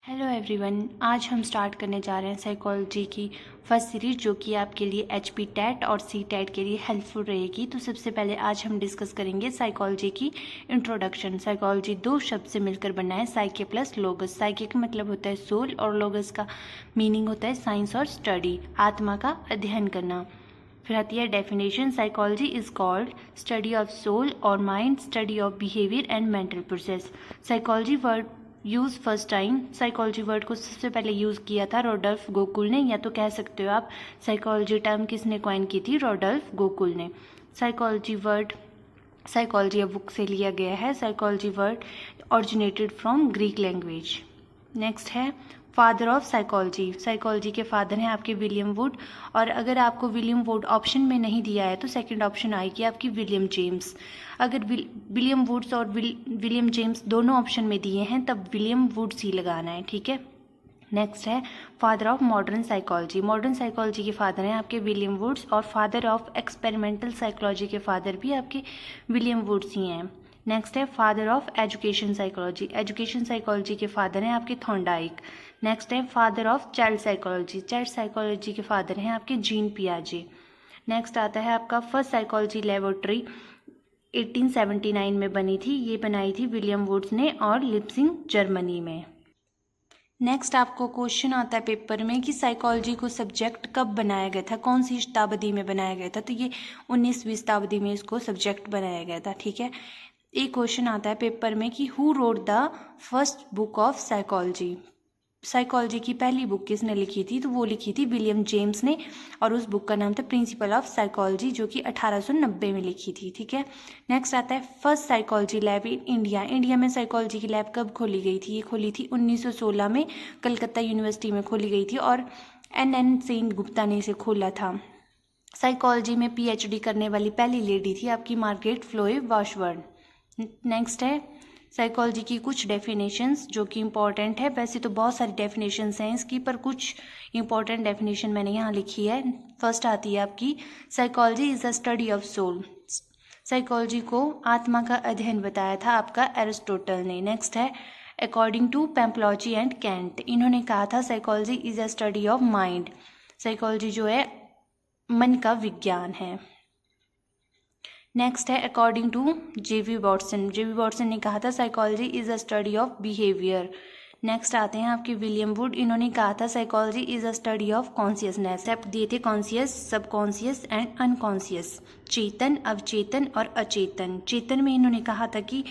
Hello everyone, आज हम start करने जा रहे हैं साइकोलॉजी की फर्स्ट सीरीज जो कि आपके लिए HP टेट और C टेट के लिए हेल्पफुल रहेगी। तो सबसे पहले आज हम डिस्कस करेंगे साइकोलॉजी की इंट्रोडक्शन। साइकोलॉजी दो शब्द से मिलकर बना है, साइके प्लस लोगस। साइके का मतलब होता है सोल और लोगस का मीनिंग होता है साइंस और स्टडी, आत्मा का अध्ययन करना। फिर आती है definition, psychology is called study of soul और mind, study of behaviour and mental process. Psychology word use first time, psychology word को सबसे पहले यूज़ किया था रॉडल्फ गोकुल ने, या तो कह सकते हो आप साइकोलॉजी टर्म किसने कॉइन की थी, रॉडल्फ गोकुल ने। साइकोलॉजी वर्ड साइकोलॉजी बुक से लिया गया है। Psychology word originated from Greek language. Next है फादर ऑफ साइकोलॉजी। साइकोलॉजी के फादर हैं आपके विलियम वुड, और अगर आपको विलियम वुड ऑप्शन में नहीं दिया है तो सेकंड ऑप्शन आएगी आपकी विलियम जेम्स। अगर विलियम वुड्स और विलियम जेम्स दोनों ऑप्शन में दिए हैं तब विलियम वुड्स ही लगाना है, ठीक है। नेक्स्ट है father of modern psychology. Modern psychology के फादर हैं आपके विलियम वुड्स, और फादर ऑफ एक्सपेरिमेंटल साइकोलॉजी के फादर भी आपके विलियम वुड्स ही हैं। नेक्स्ट है father of education psychology. Education psychology के फादर हैं आपके थॉर्नडाइक। नेक्स्ट है father of child psychology. Child psychology के फादर हैं आपके जीन पियाजे। नेक्स्ट आता है आपका फर्स्ट साइकोलॉजी लेबोरेटरी 1879 में बनी थी। ये बनाई थी विलियम वुड्स ने और लिप्सिंग जर्मनी में। नेक्स्ट आपको क्वेश्चन आता है पेपर में कि साइकोलॉजी को सब्जेक्ट कब बनाया गया था, कौन सी शताब्दी में बनाया गया था। तो ये 19वीं शताब्दी में इसको सब्जेक्ट बनाया गया था, ठीक है। एक क्वेश्चन आता है पेपर में कि who wrote the first book of psychology. Psychology की पहली बुक किसने लिखी थी, तो वो लिखी थी विलियम जेम्स ने, और उस बुक का नाम था प्रिंसिपल ऑफ साइकोलॉजी, जो कि 1890 में लिखी थी, ठीक है। नेक्स्ट आता है first psychology lab in India. India में साइकोलॉजी की लैब कब खोली गई थी, ये खोली थी 1916 में, कलकत्ता यूनिवर्सिटी में खोली गई थी, और NN सेन गुप्ता ने इसे खोला था। साइकोलॉजी में PhD करने वाली पहली लेडी थी आपकी मार्गरेट फ्लोए वाशबर्न। नेक्स्ट है साइकोलॉजी की कुछ डेफिनेशंस जो कि इम्पॉर्टेंट है। वैसे तो बहुत सारी डेफिनेशंस हैं इसकी, पर कुछ इम्पॉर्टेंट डेफिनेशन मैंने यहाँ लिखी है। फर्स्ट आती है आपकी, psychology is a study of soul. Psychology को आत्मा का अध्ययन बताया था आपका एरिस्टोटल ने। नेक्स्ट है अकॉर्डिंग टू पैम्पलॉजी एंड कैंट। इन्होंने कहा था psychology is a study of mind. Psychology जो है मन का विज्ञान है। नेक्स्ट है according to JV Watson. JV Watson ने कहा था psychology is a study of behaviour. Next आते हैं आपके विलियम वुड। इन्होंने कहा था psychology is a study of consciousness. Step दिए थे कॉन्शियस, सबकॉन्शियस एंड अनकॉन्शियस, चेतन, अवचेतन और अचेतन। चेतन में इन्होंने कहा था कि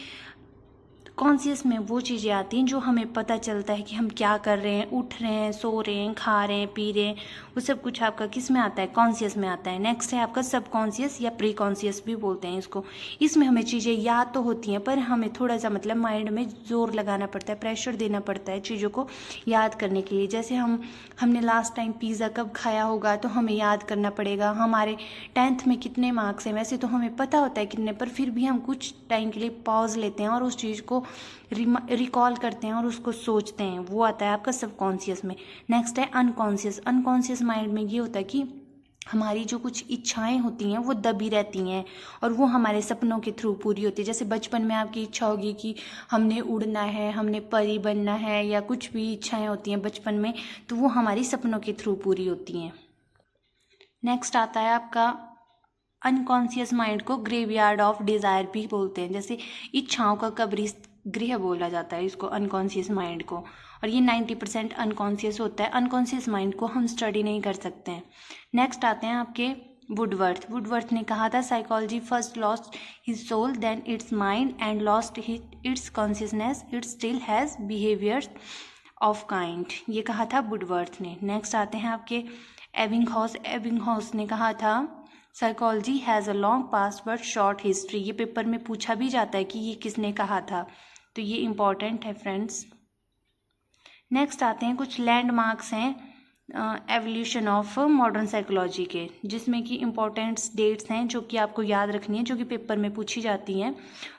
कॉन्शियस में वो चीज़ें आती हैं जो हमें पता चलता है कि हम क्या कर रहे हैं, उठ रहे हैं, सो रहे हैं, खा रहे हैं, पी रहे हैं, वो सब कुछ आपका किस में आता है, कॉन्शियस में आता है। नेक्स्ट है आपका सब कॉन्शियस या प्री कॉन्शियस भी बोलते हैं इसको। इसमें हमें चीज़ें याद तो होती हैं पर हमें थोड़ा सा मतलब माइंड में जोर लगाना पड़ता है, प्रेशर देना पड़ता है चीज़ों को याद करने के लिए। जैसे हमने लास्ट टाइम पिज़्ज़ा कब खाया होगा तो हमें याद करना पड़ेगा हमारे 10th में कितने मार्क्स हैं। वैसे तो हमें पता होता है कितने, पर फिर भी हम कुछ टाइम के लिए पॉज लेते हैं और उस चीज़ को रिकॉल करते हैं और उसको सोचते हैं, वो आता है आपका सबकॉन्शियस में। नेक्स्ट है अनकॉन्शियस। अनकॉन्शियस माइंड में ये होता है कि हमारी जो कुछ इच्छाएं होती हैं वो दबी रहती हैं और वो हमारे सपनों के थ्रू पूरी होती है। जैसे बचपन में आपकी इच्छा होगी कि हमने उड़ना है, हमने परी बनना है, या कुछ भी इच्छाएं होती हैं बचपन में, तो वो हमारी सपनों के थ्रू पूरी होती हैं। नेक्स्ट आता है आपका अनकॉन्शियस माइंड को ग्रेवयार्ड ऑफ डिज़ायर भी बोलते हैं। जैसे इच्छाओं का कब्र गृह बोला जाता है इसको, अनकॉन्शियस माइंड को, और ये 90% अनकॉन्शियस होता है। अनकॉन्शियस माइंड को हम स्टडी नहीं कर सकते हैं। नेक्स्ट आते हैं आपके वुडवर्थ। वुडवर्थ ने कहा था psychology first lost his soul then its mind and lost its consciousness, it still has behaviours of kind. ये कहा था वुडवर्थ ने। नेक्स्ट आते हैं आपके एबिंगहॉस। एबिंगहॉस ने कहा था psychology has a long past but short history. ये पेपर में पूछा भी जाता है कि ये किसने कहा था, तो ये इम्पॉर्टेंट है फ्रेंड्स। नेक्स्ट आते हैं कुछ लैंडमार्क्स हैं एवोल्यूशन ऑफ मॉडर्न साइकोलॉजी के, जिसमें कि इम्पॉर्टेंट डेट्स हैं जो कि आपको याद रखनी है, जो कि पेपर में पूछी जाती हैं।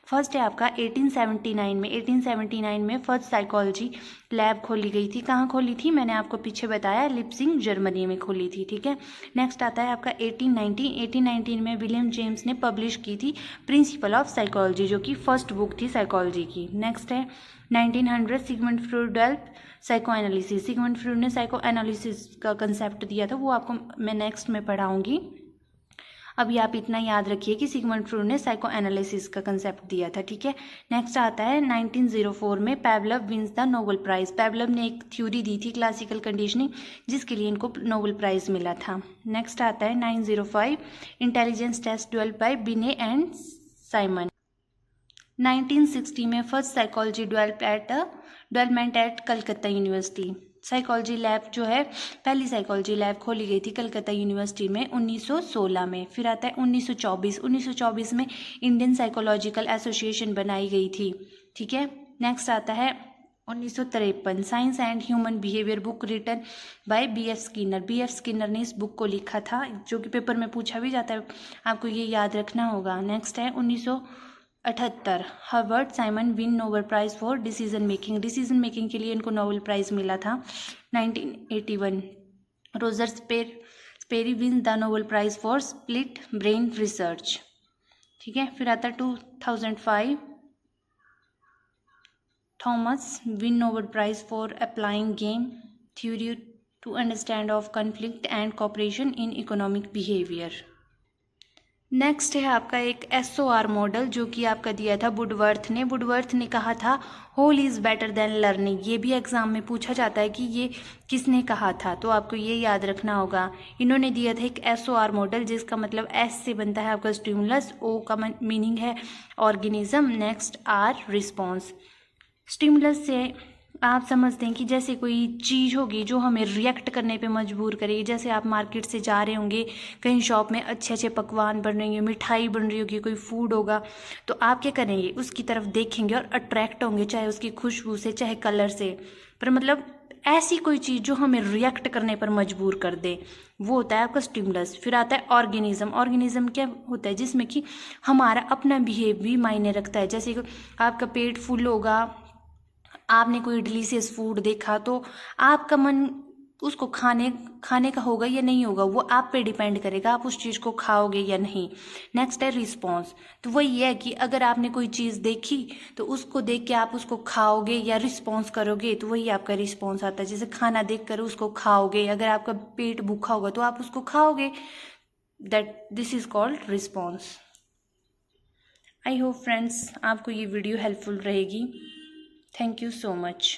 फर्स्ट है आपका 1879 में फर्स्ट साइकोलॉजी लैब खोली गई थी। कहाँ खोली थी? मैंने आपको पीछे बताया, लिप्सिंग जर्मनी में खोली थी। ठीक है, नेक्स्ट आता है आपका 1819 में विलियम जेम्स ने पब्लिश की थी प्रिंसिपल ऑफ साइकोलॉजी, जो कि फर्स्ट बुक थी साइकोलॉजी की। नेक्स्ट है 1900 Sigmund Freud develop psycho analysis. Sigmund Freud ने साइको एनालिसिस का कंसेप्ट दिया था, वो आपको मैं नेक्स्ट में पढ़ाऊंगी। अभी आप इतना याद रखिए कि सिगमंड फ्रॉइड ने साइको एनालिसिस का कंसेप्ट दिया था। ठीक है, नेक्स्ट आता है 1904 में पैवलव विंस द नोबेल प्राइज। पैवलव ने एक थ्योरी दी थी क्लासिकल कंडीशनिंग, जिसके लिए इनको नोबेल प्राइज मिला था। नेक्स्ट आता है 1905 इंटेलिजेंस टेस्ट डेवलप बाय बिने एंड साइमन। 1960 में first psychology development at Calcutta university. Psychology lab जो है, पहली साइकोलॉजी लैब खोली गई थी कलकत्ता यूनिवर्सिटी में 1916 में। फिर आता है 1924 में इंडियन साइकोलॉजिकल एसोसिएशन बनाई गई थी। ठीक है, नेक्स्ट आता है 1953 science and human behaviour book written by B.F. Skinner. B.F. Skinner ने इस बुक को लिखा था, जो कि पेपर में पूछा भी जाता है, आपको ये याद रखना होगा। नेक्स्ट है 1978 Herbert Simon win Nobel prize for decision making. Decision making के लिए इनको नोबेल प्राइज मिला था। 1981 Roger Sperry win the Nobel prize for split brain research. ठीक है, फिर आता 2005 Thomas win Nobel prize for applying game theory to understand of conflict and cooperation in economic behaviour. Next है आपका एक SOR मॉडल, जो कि आपका दिया था वुडवर्थ ने। वुडवर्थ ने कहा था whole is better than learning. ये भी एग्जाम में पूछा जाता है कि ये किसने कहा था, तो आपको ये याद रखना होगा। इन्होंने दिया था एक SOR मॉडल, जिसका मतलब S से बनता है आपका स्टिमुलस, O का मीनिंग है organism, next R response. Stimulus से आप समझते हैं कि जैसे कोई चीज़ होगी जो हमें रिएक्ट करने पे मजबूर करेगी। जैसे आप मार्केट से जा रहे होंगे, कहीं शॉप में अच्छे अच्छे पकवान बन रहे होंगे, मिठाई बन रही होगी, कोई फूड होगा, तो आप क्या करेंगे? उसकी तरफ देखेंगे और अट्रैक्ट होंगे, चाहे उसकी खुशबू से, चाहे कलर से। पर मतलब ऐसी कोई चीज़ जो हमें रिएक्ट करने पर मजबूर कर दे, वो होता है आपका स्टिमुलस। फिर आता है ऑर्गेनिज्म। ऑर्गेनिज्म क्या होता है? जिसमें कि हमारा अपना बिहेव भी मायने रखता है। जैसे आपका पेट फुल होगा, आपने कोई डिलीशियस फूड देखा, तो आपका मन उसको खाने का होगा या नहीं होगा, वो आप पे डिपेंड करेगा, आप उस चीज़ को खाओगे या नहीं। नेक्स्ट है रिस्पॉन्स। तो वही है कि अगर आपने कोई चीज़ देखी तो उसको देख के आप उसको खाओगे या रिस्पॉन्स करोगे, तो वही आपका रिस्पॉन्स आता है। जैसे खाना देख कर उसको खाओगे, अगर आपका पेट भूखा होगा तो आप उसको खाओगे, this is called response. I hope friends आपको ये वीडियो हेल्पफुल रहेगी। Thank you so much.